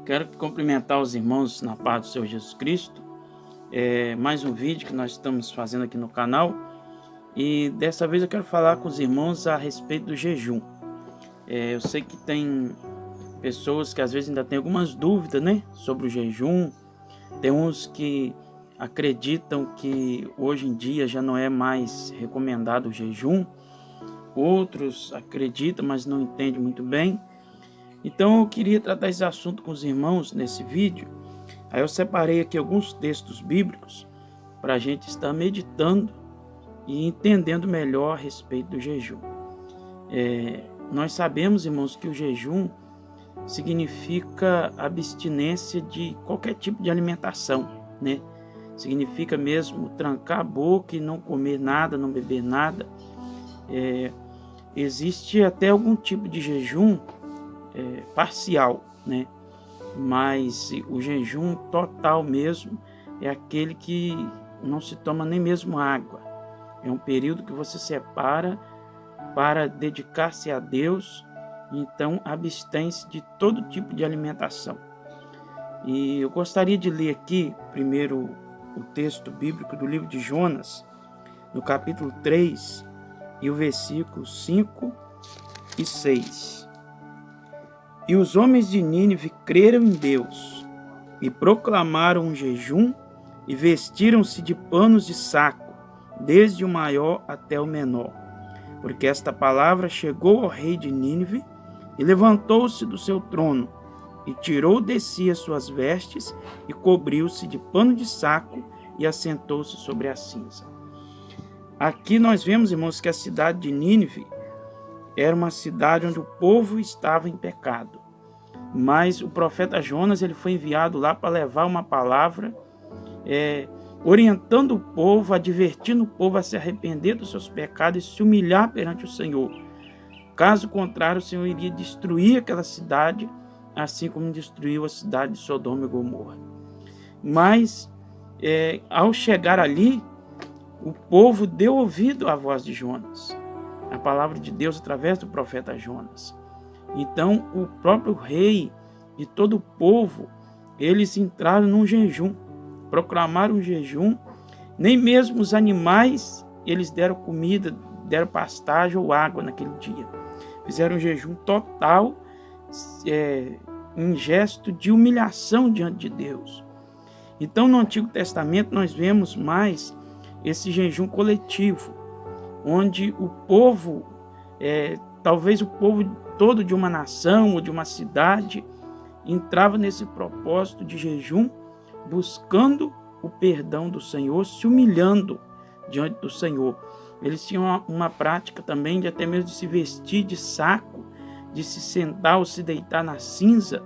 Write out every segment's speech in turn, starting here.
Quero cumprimentar os irmãos na paz do Senhor Jesus Cristo. Mais um vídeo que nós estamos fazendo aqui no canal. E dessa vez eu quero falar com os irmãos a respeito do jejum. Eu sei que tem pessoas que às vezes ainda têm algumas dúvidas, né, sobre o jejum. Tem uns que acreditam que hoje em dia já não é mais recomendado o jejum. Outros acreditam, mas não entendem muito bem. Então eu queria tratar esse assunto com os irmãos nesse vídeo. Aí eu separei aqui alguns textos bíblicos para a gente estar meditando e entendendo melhor a respeito do jejum. Nós sabemos, irmãos, que o jejum significa abstinência de qualquer tipo de alimentação, né? Significa mesmo trancar a boca e não comer nada, não beber nada. Existe até algum tipo de jejum parcial, né? Mas o jejum total mesmo é aquele que não se toma nem mesmo água. É um período que você separa para dedicar-se a Deus, então abstém-se de todo tipo de alimentação. E eu gostaria de ler aqui primeiro o texto bíblico do livro de Jonas, no capítulo 3, e o versículo 5 e 6. E os homens de Nínive creram em Deus, e proclamaram um jejum, e vestiram-se de panos de saco, desde o maior até o menor. Porque esta palavra chegou ao rei de Nínive, e levantou-se do seu trono, e tirou de si as suas vestes, e cobriu-se de pano de saco, e assentou-se sobre a cinza. Aqui nós vemos, irmãos, que a cidade de Nínive era uma cidade onde o povo estava em pecado. Mas o profeta Jonas ele foi enviado lá para levar uma palavra, orientando o povo, advertindo o povo a se arrepender dos seus pecados e se humilhar perante o Senhor. Caso contrário, o Senhor iria destruir aquela cidade, assim como destruiu a cidade de Sodoma e Gomorra. Mas, ao chegar ali, o povo deu ouvido à voz de Jonas, a palavra de Deus através do profeta Jonas. Então o próprio rei e todo o povo, eles entraram num jejum, proclamaram um jejum. Nem mesmo os animais eles deram comida, deram pastagem ou água naquele dia. Fizeram um jejum total, em gesto de humilhação diante de Deus. Então no Antigo Testamento nós vemos mais esse jejum coletivo, onde o povo, talvez o povo todo de uma nação ou de uma cidade, entrava nesse propósito de jejum, buscando o perdão do Senhor, se humilhando diante do Senhor. Eles tinham uma prática também de até mesmo de se vestir de saco, de se sentar ou se deitar na cinza,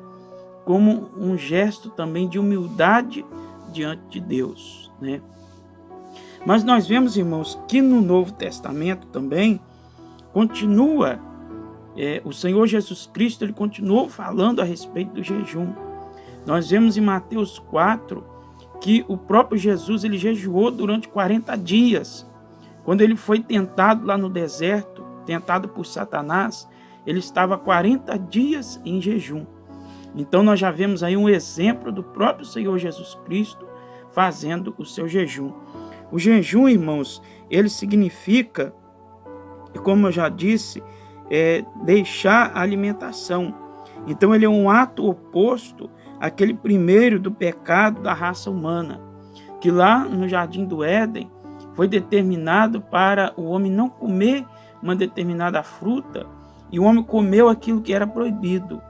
como um gesto também de humildade diante de Deus, né? Mas nós vemos, irmãos, que no Novo Testamento também continua, o Senhor Jesus Cristo ele continuou falando a respeito do jejum. Nós vemos em Mateus 4 que o próprio Jesus ele jejuou durante 40 dias. Quando ele foi tentado lá no deserto, tentado por Satanás, ele estava 40 dias em jejum. Então nós já vemos aí um exemplo do próprio Senhor Jesus Cristo fazendo o seu jejum. O jejum, irmãos, ele significa, como eu já disse, deixar a alimentação. Então ele é um ato oposto àquele primeiro do pecado da raça humana, que lá no Jardim do Éden foi determinado para o homem não comer uma determinada fruta, e o homem comeu aquilo que era proibido.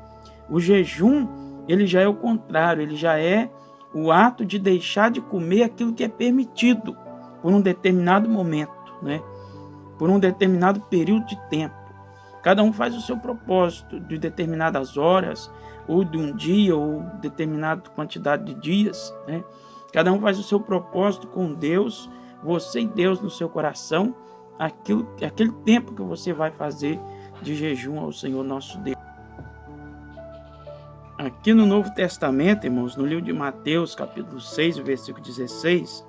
O jejum, ele já é o contrário, ele já é o ato de deixar de comer aquilo que é permitido por um determinado momento, né? Por um determinado período de tempo. Cada um faz o seu propósito de determinadas horas, ou de um dia, ou determinada quantidade de dias, né? Cada um faz o seu propósito com Deus, você e Deus no seu coração, aquele tempo que você vai fazer de jejum ao Senhor nosso Deus. Aqui no Novo Testamento, irmãos, no livro de Mateus, capítulo 6, versículo 16,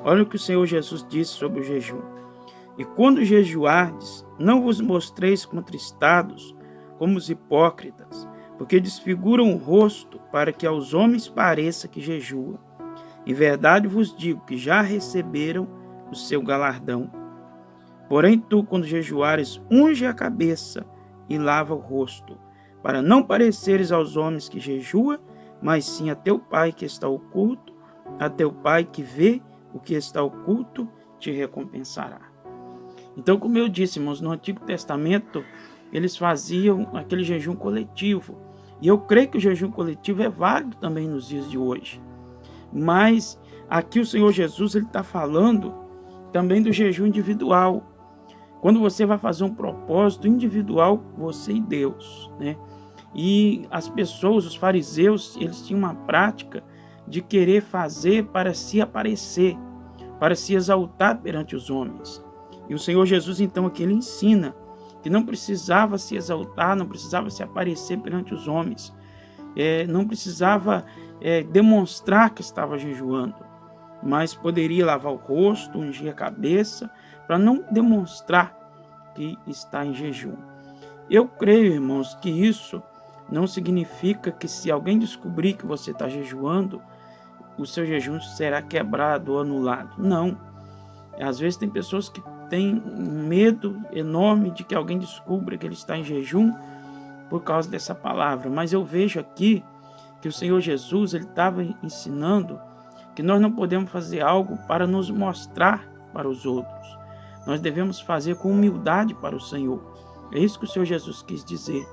olha o que o Senhor Jesus disse sobre o jejum. E quando jejuardes, não vos mostreis contristados como os hipócritas, porque desfiguram o rosto para que aos homens pareça que jejuam. Em verdade vos digo que já receberam o seu galardão. Porém tu, quando jejuares, unge a cabeça e lava o rosto, para não pareceres aos homens que jejua, mas sim a teu Pai que está oculto, a teu Pai que vê o que está oculto te recompensará. Então, como eu disse, irmãos, no Antigo Testamento, eles faziam aquele jejum coletivo. E eu creio que o jejum coletivo é válido também nos dias de hoje. Mas aqui o Senhor Jesus está falando também do jejum individual. Quando você vai fazer um propósito individual, você e Deus, né? E as pessoas, os fariseus, eles tinham uma prática de querer fazer para se aparecer, para se exaltar perante os homens. E o Senhor Jesus, então, aqui ele ensina que não precisava se exaltar, não precisava se aparecer perante os homens, não precisava demonstrar que estava jejuando, mas poderia lavar o rosto, ungir a cabeça, para não demonstrar que está em jejum. Eu creio, irmãos, que isso não significa que se alguém descobrir que você está jejuando, o seu jejum será quebrado ou anulado. Não. Às vezes tem pessoas que têm um medo enorme de que alguém descubra que ele está em jejum por causa dessa palavra. Mas eu vejo aqui que o Senhor Jesus ele estava ensinando que nós não podemos fazer algo para nos mostrar para os outros. Nós devemos fazer com humildade para o Senhor. É isso que o Senhor Jesus quis dizer.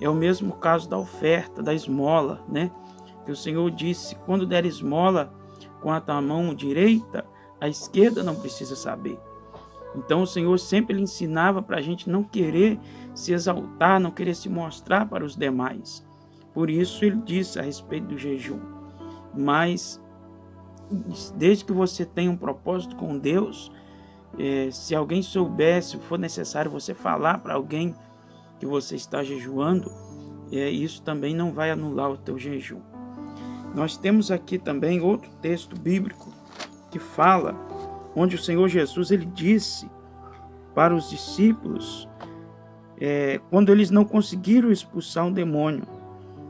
É o mesmo caso da oferta, da esmola, né? Que o Senhor disse, quando der esmola com a tua mão direita, a esquerda não precisa saber. Então o Senhor sempre lhe ensinava para a gente não querer se exaltar, não querer se mostrar para os demais. Por isso ele disse a respeito do jejum. Mas desde que você tenha um propósito com Deus, se alguém souber, se for necessário você falar para alguém que você está jejuando, isso também não vai anular o teu jejum. Nós temos aqui também outro texto bíblico que fala, onde o Senhor Jesus ele disse para os discípulos, quando eles não conseguiram expulsar um demônio.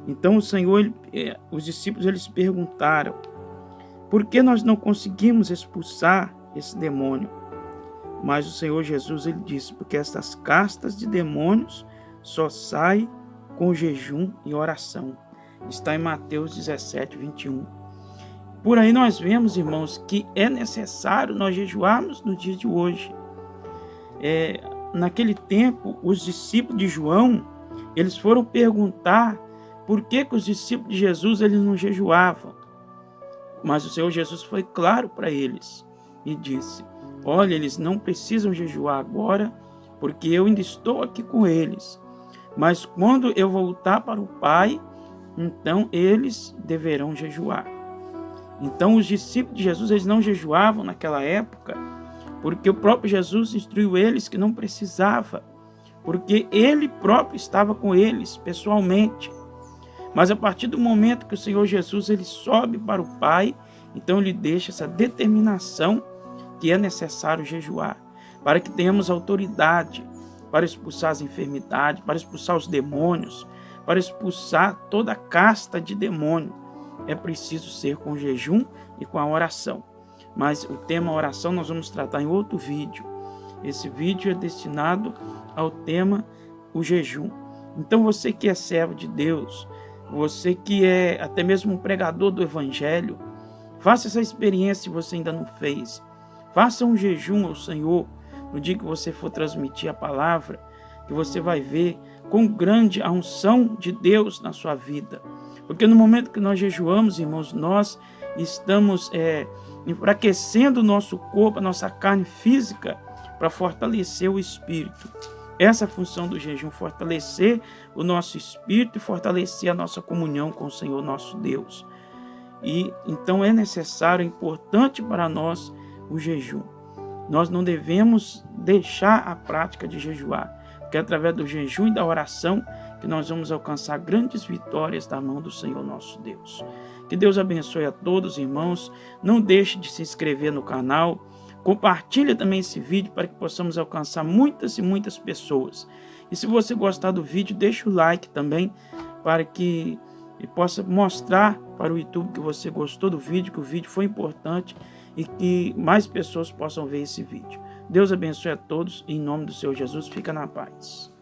Então o Senhor, os discípulos eles perguntaram, por que nós não conseguimos expulsar esse demônio? Mas o Senhor Jesus ele disse, porque essas castas de demônios só saem com jejum e oração. Está em Mateus 17, 21. Por aí nós vemos, irmãos, que é necessário nós jejuarmos no dia de hoje. Naquele tempo, os discípulos de João, eles foram perguntar por que os discípulos de Jesus eles não jejuavam. Mas o Senhor Jesus foi claro para eles e disse, olha, eles não precisam jejuar agora, porque eu ainda estou aqui com eles. Mas quando eu voltar para o Pai, então eles deverão jejuar. Então os discípulos de Jesus eles não jejuavam naquela época, porque o próprio Jesus instruiu eles que não precisava, porque ele próprio estava com eles pessoalmente. Mas a partir do momento que o Senhor Jesus ele sobe para o Pai, então ele deixa essa determinação que é necessário jejuar, para que tenhamos autoridade para expulsar as enfermidades, para expulsar os demônios, para expulsar toda a casta de demônio. É preciso ser com jejum e com a oração. Mas o tema oração nós vamos tratar em outro vídeo. Esse vídeo é destinado ao tema o jejum. Então você que é servo de Deus, você que é até mesmo um pregador do Evangelho, faça essa experiência se você ainda não fez. Faça um jejum ao Senhor no dia que você for transmitir a palavra, que você vai ver quão grande a unção de Deus na sua vida. Porque no momento que nós jejuamos, irmãos, nós estamos enfraquecendo o nosso corpo, a nossa carne física, para fortalecer o espírito. Essa é a função do jejum, fortalecer o nosso espírito e fortalecer a nossa comunhão com o Senhor nosso Deus. E então é necessário, é importante para nós o jejum. Nós não devemos deixar a prática de jejuar, porque é através do jejum e da oração que nós vamos alcançar grandes vitórias da mão do Senhor nosso Deus. Que Deus abençoe a todos, irmãos. Não deixe de se inscrever no canal. Compartilhe também esse vídeo para que possamos alcançar muitas e muitas pessoas. E se você gostar do vídeo, deixa o like também, para que possa mostrar para o YouTube que você gostou do vídeo, que o vídeo foi importante e que mais pessoas possam ver esse vídeo. Deus abençoe a todos, em nome do Senhor Jesus, fica na paz.